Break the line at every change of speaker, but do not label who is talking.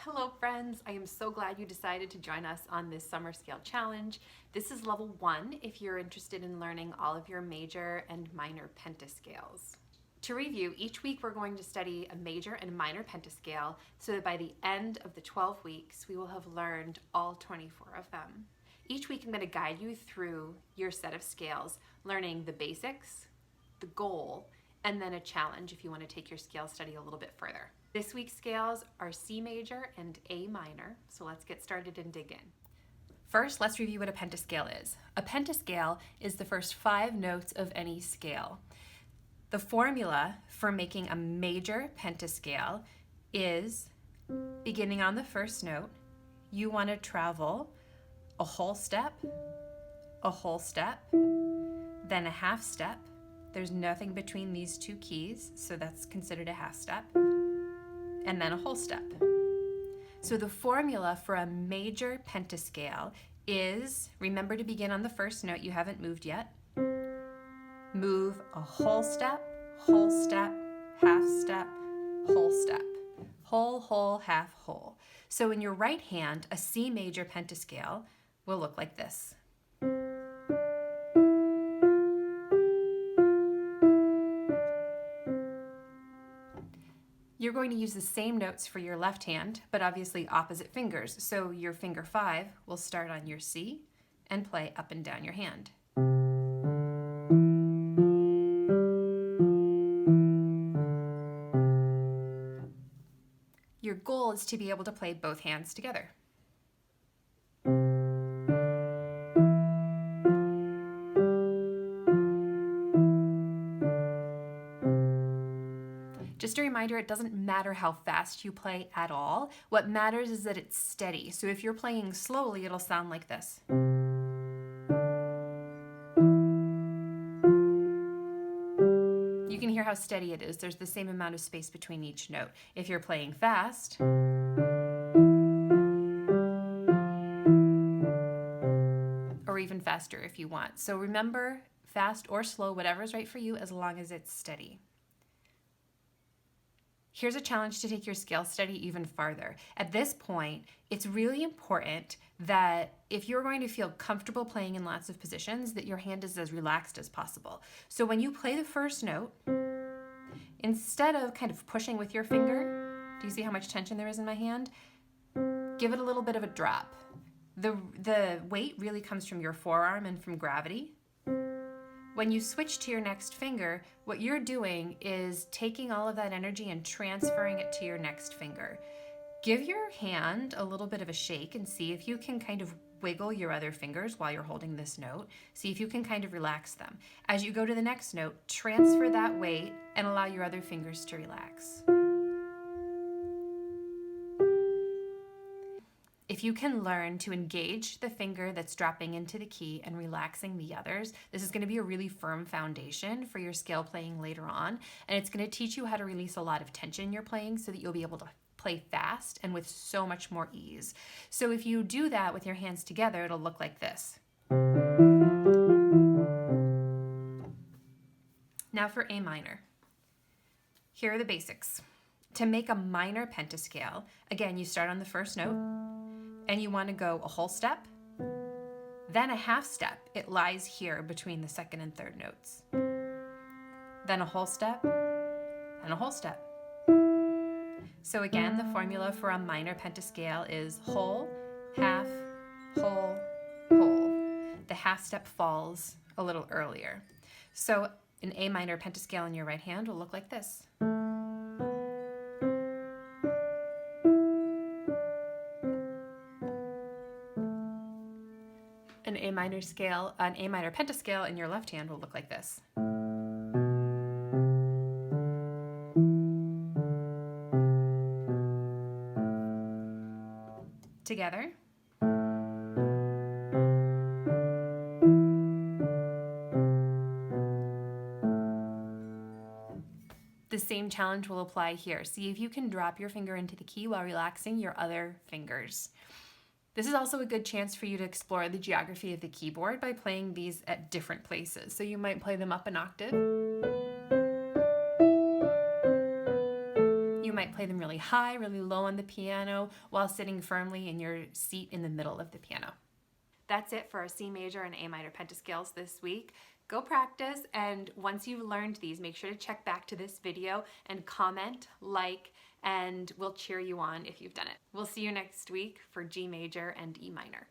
Hello friends, I am so glad you decided to join us on this summer scale challenge. This is level 1 if you're interested in learning all of your major and minor pentascales. To review, each week we're going to study a major and minor pentascale so that by the end of the 12 weeks we will have learned all 24 of them. Each week I'm going to guide you through your set of scales, learning the basics, the goal, and then a challenge if you want to take your scale study a little bit further. This week's scales are C major and A minor, so let's get started and dig in. First, let's review what a pentascale is. A pentascale is the first 5 notes of any scale. The formula for making a major pentascale is, beginning on the first note, you want to travel a whole step, then a half step. There's nothing between these two keys, so that's considered a half step, and then a whole step. So the formula for a major pentascale is, remember to begin on the first note, you haven't moved yet. Move a whole step, half step, whole step. Whole, half, whole. So in your right hand, a C major pentascale will look like this. You're going to use the same notes for your left hand, but obviously opposite fingers. So your finger 5 will start on your C and play up and down your hand. Your goal is to be able to play both hands together. Just a reminder, it doesn't matter how fast you play at all. What matters is that it's steady. So if you're playing slowly, it'll sound like this. You can hear how steady it is. There's the same amount of space between each note. If you're playing fast, or even faster if you want. So remember, fast or slow, whatever's right for you, as long as it's steady. Here's a challenge to take your scale study even farther. At this point, it's really important that if you're going to feel comfortable playing in lots of positions, that your hand is as relaxed as possible. So when you play the first note, instead of kind of pushing with your finger, do you see how much tension there is in my hand? Give it a little bit of a drop. The weight really comes from your forearm and from gravity. When you switch to your next finger, what you're doing is taking all of that energy and transferring it to your next finger. Give your hand a little bit of a shake and see if you can kind of wiggle your other fingers while you're holding this note. See if you can kind of relax them. As you go to the next note, transfer that weight and allow your other fingers to relax. If you can learn to engage the finger that's dropping into the key and relaxing the others, this is going to be a really firm foundation for your scale playing later on. And it's going to teach you how to release a lot of tension you're playing so that you'll be able to play fast and with so much more ease. So if you do that with your hands together, it'll look like this. Now for A minor. Here are the basics. To make a minor pentascale, again, you start on the first note, and you want to go a whole step, then a half step. It lies here between the second and third notes. Then a whole step, and a whole step. So again, the formula for a minor pentascale is whole, half, whole, whole. The half step falls a little earlier. So an A minor pentascale in your right hand will look like this. An A minor pentascale in your left hand will look like this. Together. The same challenge will apply here. See if you can drop your finger into the key while relaxing your other fingers. This is also a good chance for you to explore the geography of the keyboard by playing these at different places. So you might play them up an octave. You might play them really high, really low on the piano while sitting firmly in your seat in the middle of the piano. That's it for our C major and A minor pentascales this week. Go practice, and once you've learned these, make sure to check back to this video and comment, like, and we'll cheer you on if you've done it. We'll see you next week for G major and E minor.